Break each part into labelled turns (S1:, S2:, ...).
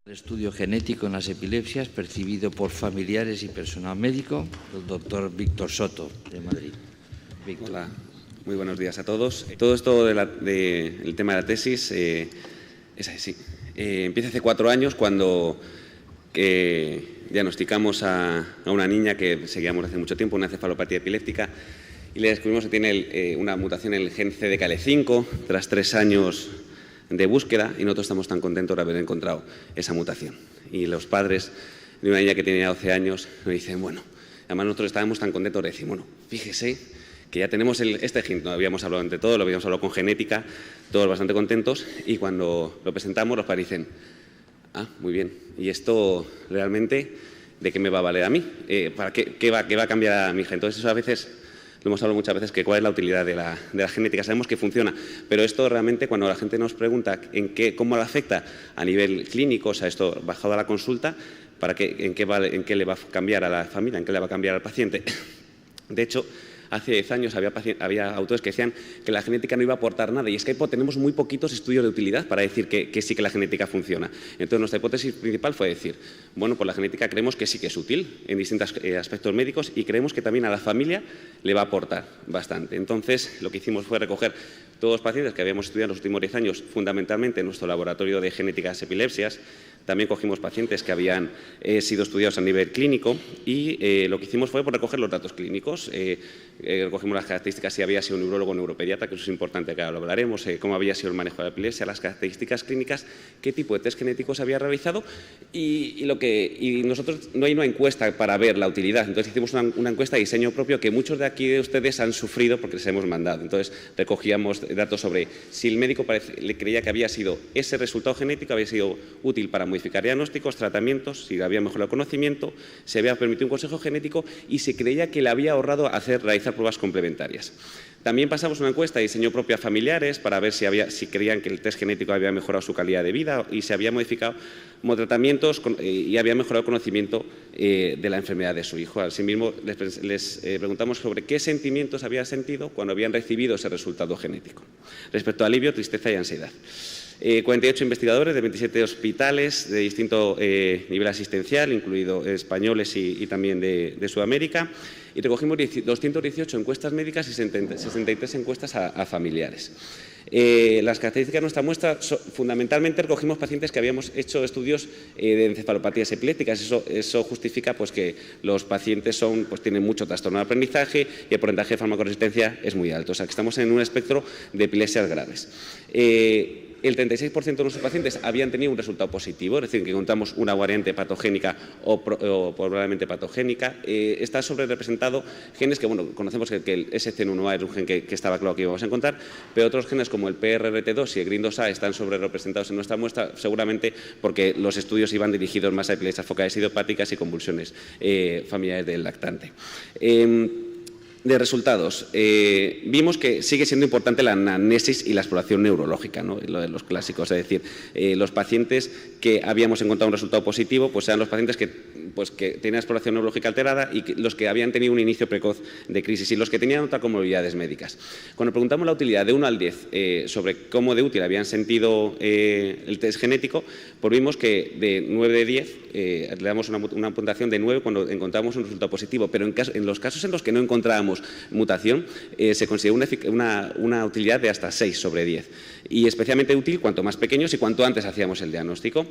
S1: El estudio genético en las epilepsias percibido por familiares y personal médico, el doctor Víctor Soto, de Madrid.
S2: Víctor. Hola, muy buenos días a todos. Todo esto del tema de la tesis es así. Empieza hace 4 años cuando diagnosticamos a una niña que seguíamos hace mucho tiempo, una encefalopatía epiléptica, y le descubrimos que tiene una mutación en el gen CDKL5 tras 3 años de búsqueda, y nosotros estamos tan contentos de haber encontrado esa mutación. Y los padres de una niña que tenía 12 años nos dicen, bueno, además nosotros estábamos tan contentos de decir, bueno, fíjese que ya tenemos este gen, no habíamos hablado entre todos, lo habíamos hablado con genética, todos bastante contentos, y cuando lo presentamos los padres dicen, ah, muy bien, ¿y esto realmente de qué me va a valer a mí? ¿Qué va a cambiar a mi gen? Entonces eso a veces lo hemos hablado muchas veces, que cuál es la utilidad de la genética. Sabemos que funciona, pero esto realmente, cuando la gente nos pregunta cómo le afecta a nivel clínico, o sea, esto bajado a la consulta, en qué le va a cambiar a la familia, en qué le va a cambiar al paciente. De hecho, hace 10 años había autores que decían que la genética no iba a aportar nada, y es que tenemos muy poquitos estudios de utilidad para decir que sí que la genética funciona. Entonces, nuestra hipótesis principal fue decir, bueno, pues la genética creemos que sí que es útil en distintos aspectos médicos, y creemos que también a la familia le va a aportar bastante. Entonces, lo que hicimos fue recoger todos los pacientes que habíamos estudiado en los últimos 10 años, fundamentalmente en nuestro laboratorio de genéticas epilepsias. También cogimos pacientes que habían sido estudiados a nivel clínico, y lo que hicimos fue recoger los datos clínicos. Recogimos las características, si había sido un neurólogo o neuropediatra, que eso es importante, que ahora lo hablaremos, cómo había sido el manejo de la epilepsia, las características clínicas, qué tipo de test genéticos había realizado, y nosotros no hay una encuesta para ver la utilidad. Entonces hicimos una encuesta de diseño propio que muchos de aquí de ustedes han sufrido porque les hemos mandado. Entonces recogíamos datos sobre si el médico le creía que había sido ese resultado genético, había sido útil para modificar diagnósticos, tratamientos, si había mejorado el conocimiento, se había permitido un consejo genético y se creía que le había ahorrado realizar pruebas complementarias. También pasamos una encuesta de diseño propio a familiares para ver si creían que el test genético había mejorado su calidad de vida y se había modificado como tratamientos y había mejorado el conocimiento de la enfermedad de su hijo. Asimismo, les preguntamos sobre qué sentimientos había sentido cuando habían recibido ese resultado genético, respecto a alivio, tristeza y ansiedad. 48 investigadores de 27 hospitales de distinto nivel asistencial, incluidos españoles y también de Sudamérica, y recogimos 218 encuestas médicas y 63 encuestas a familiares. Las características de nuestra muestra, fundamentalmente recogimos pacientes que habíamos hecho estudios de encefalopatías epilépticas. Eso justifica pues, que los pacientes tienen mucho trastorno de aprendizaje y el porcentaje de farmacoresistencia es muy alto. O sea, que estamos en un espectro de epilepsias graves. El 36% de nuestros pacientes habían tenido un resultado positivo, es decir, que encontramos una variante patogénica o probablemente patogénica. Está sobre representado genes que, bueno, conocemos que el SCN1A es un gen que estaba claro que íbamos a encontrar, pero otros genes como el PRRT2 y el GRIN2A están sobre representados en nuestra muestra, seguramente porque los estudios iban dirigidos más a epilepsias focales idiopáticas y convulsiones familiares del lactante. De resultados, vimos que sigue siendo importante la anamnesis y la exploración neurológica, ¿no? Lo de los clásicos, es decir, los pacientes que habíamos encontrado un resultado positivo, pues eran los pacientes que tenían exploración neurológica alterada y los que habían tenido un inicio precoz de crisis y los que tenían otras comorbilidades médicas. Cuando preguntamos la utilidad de 1 al 10 sobre cómo de útil habían sentido el test genético, pues vimos que de 9 de 10 le damos una puntuación de 9 cuando encontramos un resultado positivo, pero en los casos en los que no encontrábamos mutación, se considera una utilidad de hasta 6 sobre 10. Y especialmente útil cuanto más pequeños y cuanto antes hacíamos el diagnóstico.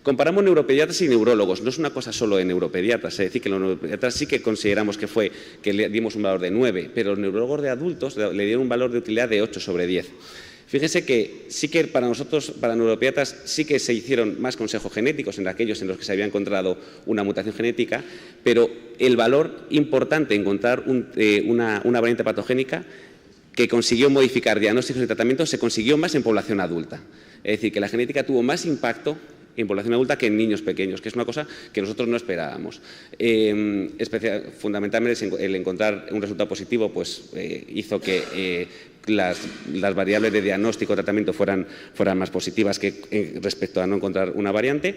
S2: Comparamos neuropediatras y neurólogos. No es una cosa solo de neuropediatras, es decir, que los neuropediatras sí que consideramos que le dimos un valor de 9, pero los neurólogos de adultos le dieron un valor de utilidad de 8 sobre 10. Fíjense que sí que para nosotros, para neuropediatras, sí que se hicieron más consejos genéticos en aquellos en los que se había encontrado una mutación genética, pero el valor importante encontrar una variante patogénica que consiguió modificar diagnósticos y tratamientos se consiguió más en población adulta. Es decir, que la genética tuvo más impacto en población adulta que en niños pequeños, que es una cosa que nosotros no esperábamos. Fundamentalmente el encontrar un resultado positivo pues, hizo que las variables de diagnóstico o tratamiento fueran más positivas que respecto a no encontrar una variante.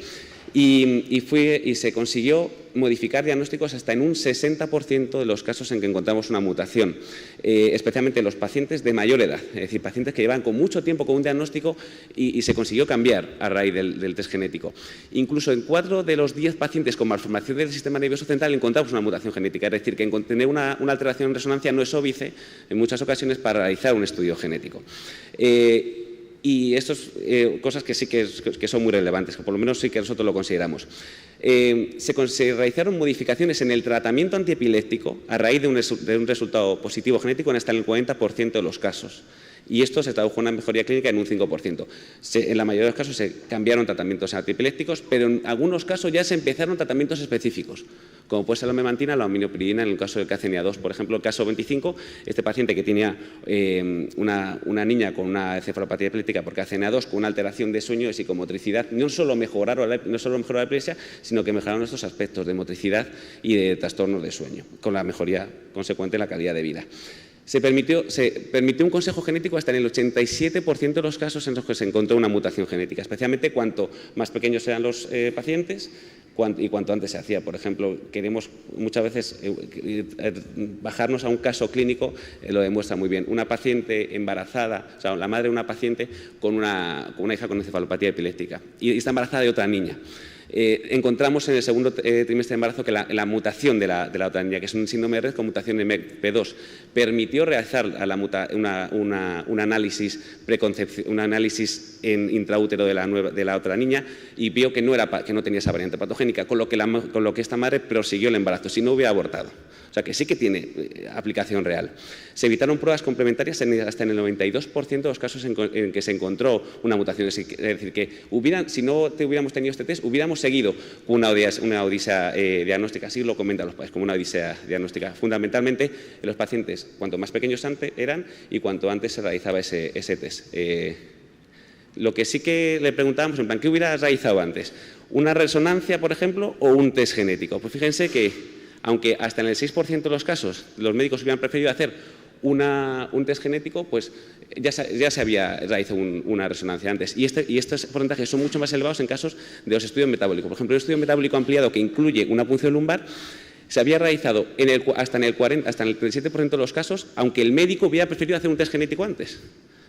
S2: y se consiguió modificar diagnósticos hasta en un 60% de los casos en que encontramos una mutación, especialmente en los pacientes de mayor edad, es decir, pacientes que llevan con mucho tiempo con un diagnóstico y se consiguió cambiar a raíz del test genético. Incluso en 4 de los 10 pacientes con malformación del sistema nervioso central encontramos una mutación genética, es decir, que tener una alteración en resonancia no es óbice en muchas ocasiones para realizar un estudio genético. Y estas cosas que sí que son muy relevantes, que por lo menos sí que nosotros lo consideramos. Se realizaron modificaciones en el tratamiento antiepiléptico a raíz de un resultado positivo genético en hasta el 40% de los casos. Y esto se tradujo en una mejoría clínica en un 5%. En la mayoría de los casos se cambiaron tratamientos antiepilépticos, pero en algunos casos ya se empezaron tratamientos específicos, como puede ser la memantina, la omnipiridina, en el caso del CACNA2. Por ejemplo, el caso 25, este paciente que tenía una niña con una encefalopatía epiléptica por CACNA2, con una alteración de sueño y psicomotricidad, no solo mejoraron la epilepsia, sino que mejoraron estos aspectos de motricidad y de trastornos de sueño, con la mejoría consecuente en la calidad de vida. Se permitió un consejo genético hasta en el 87% de los casos en los que se encontró una mutación genética, especialmente cuanto más pequeños eran los pacientes y cuanto antes se hacía. Por ejemplo, queremos muchas veces bajarnos a un caso clínico, lo demuestra muy bien. Una paciente embarazada, o sea, la madre de una paciente con una hija con encefalopatía epiléptica y está embarazada de otra niña. Encontramos en el segundo trimestre de embarazo que la mutación de la otra niña, que es un síndrome de Rett con mutación de MECP2, permitió realizar un análisis en intraútero de la otra niña y vio que no tenía esa variante patogénica, con lo que esta madre prosiguió el embarazo, si no hubiera abortado. O sea que sí que tiene aplicación real. Se evitaron pruebas complementarias hasta en el 92% de los casos en que se encontró una mutación. Es decir, que si no hubiéramos tenido este test, hubiéramos seguido con una odisea diagnóstica. Así lo comentan los padres, como una odisea diagnóstica. Fundamentalmente, en los pacientes, cuanto más pequeños eran y cuanto antes se realizaba ese test. Lo que sí que le preguntábamos, en plan, ¿qué hubiera realizado antes? ¿Una resonancia, por ejemplo, o un test genético? Pues fíjense que aunque hasta en el 6% de los casos los médicos hubieran preferido hacer un test genético, pues ya se había realizado una resonancia antes. Y estos porcentajes son mucho más elevados en casos de los estudios metabólicos. Por ejemplo, el estudio metabólico ampliado que incluye una punción lumbar se había realizado hasta en el 37% de los casos, aunque el médico hubiera preferido hacer un test genético antes.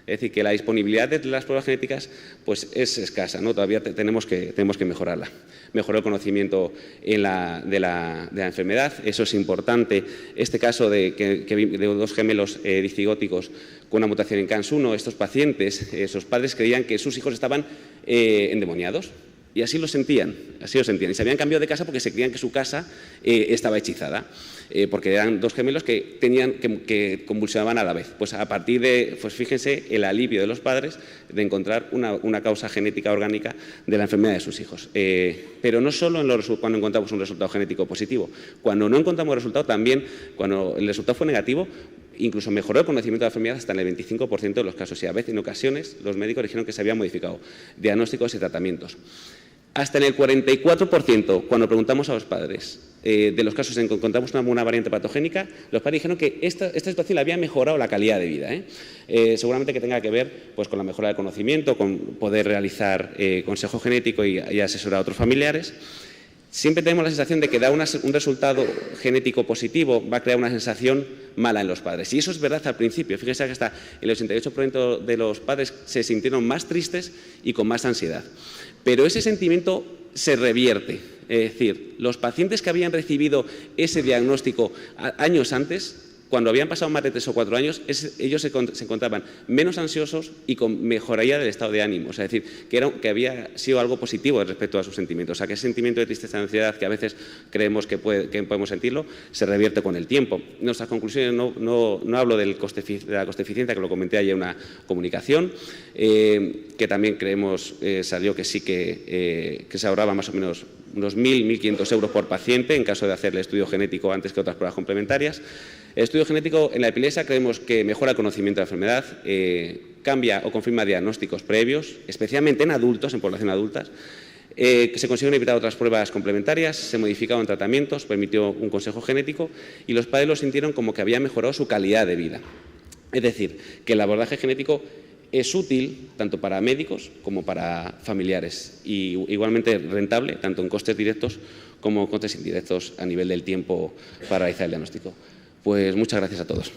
S2: Es decir, que la disponibilidad de las pruebas genéticas pues, es escasa, ¿no? Todavía tenemos que mejorarla. Mejoró el conocimiento de la enfermedad, eso es importante. Este caso de 2 gemelos dicigóticos con una mutación en CANS1, estos pacientes, sus padres creían que sus hijos estaban endemoniados. Y así lo sentían. Y se habían cambiado de casa porque se creían que su casa estaba hechizada, porque eran 2 gemelos que convulsionaban a la vez. Pues a partir de, pues fíjense, el alivio de los padres de encontrar una causa genética orgánica de la enfermedad de sus hijos. Pero no solo cuando encontramos un resultado genético positivo. Cuando no encontramos el resultado, también, cuando el resultado fue negativo, incluso mejoró el conocimiento de la enfermedad hasta en el 25% de los casos. Y a veces, en ocasiones, los médicos dijeron que se habían modificado diagnósticos y tratamientos. Hasta en el 44%, cuando preguntamos a los padres de los casos en que encontramos una variante patogénica, los padres dijeron que esta situación le había mejorado la calidad de vida. Seguramente que tenga que ver pues, con la mejora del conocimiento, con poder realizar consejo genético y asesorar a otros familiares. Siempre tenemos la sensación de que da un resultado genético positivo, va a crear una sensación mala en los padres. Y eso es verdad al principio. Fíjense que hasta el 88% de los padres se sintieron más tristes y con más ansiedad. Pero ese sentimiento se revierte. Es decir, los pacientes que habían recibido ese diagnóstico años antes, cuando habían pasado más de 3 o 4 años, ellos se encontraban menos ansiosos y con mejoría del estado de ánimo. O sea, es decir, que había sido algo positivo respecto a sus sentimientos. O sea, que ese sentimiento de tristeza y ansiedad que a veces creemos que podemos sentirlo, se revierte con el tiempo. Nuestras conclusiones, no hablo de la coste-eficiencia, que lo comenté ayer en una comunicación, que también creemos salió que sí que se ahorraba más o menos unos 1.000–1.500 euros por paciente en caso de hacer el estudio genético antes que otras pruebas complementarias. El estudio genético en la epilepsia creemos que mejora el conocimiento de la enfermedad, cambia o confirma diagnósticos previos, especialmente en adultos, en población adultas, que se consiguieron evitar otras pruebas complementarias, se modificaron tratamientos, permitió un consejo genético y los padres lo sintieron como que había mejorado su calidad de vida. Es decir, que el abordaje genético es útil tanto para médicos como para familiares y igualmente rentable tanto en costes directos como costes indirectos a nivel del tiempo para realizar el diagnóstico. Pues muchas gracias a todos.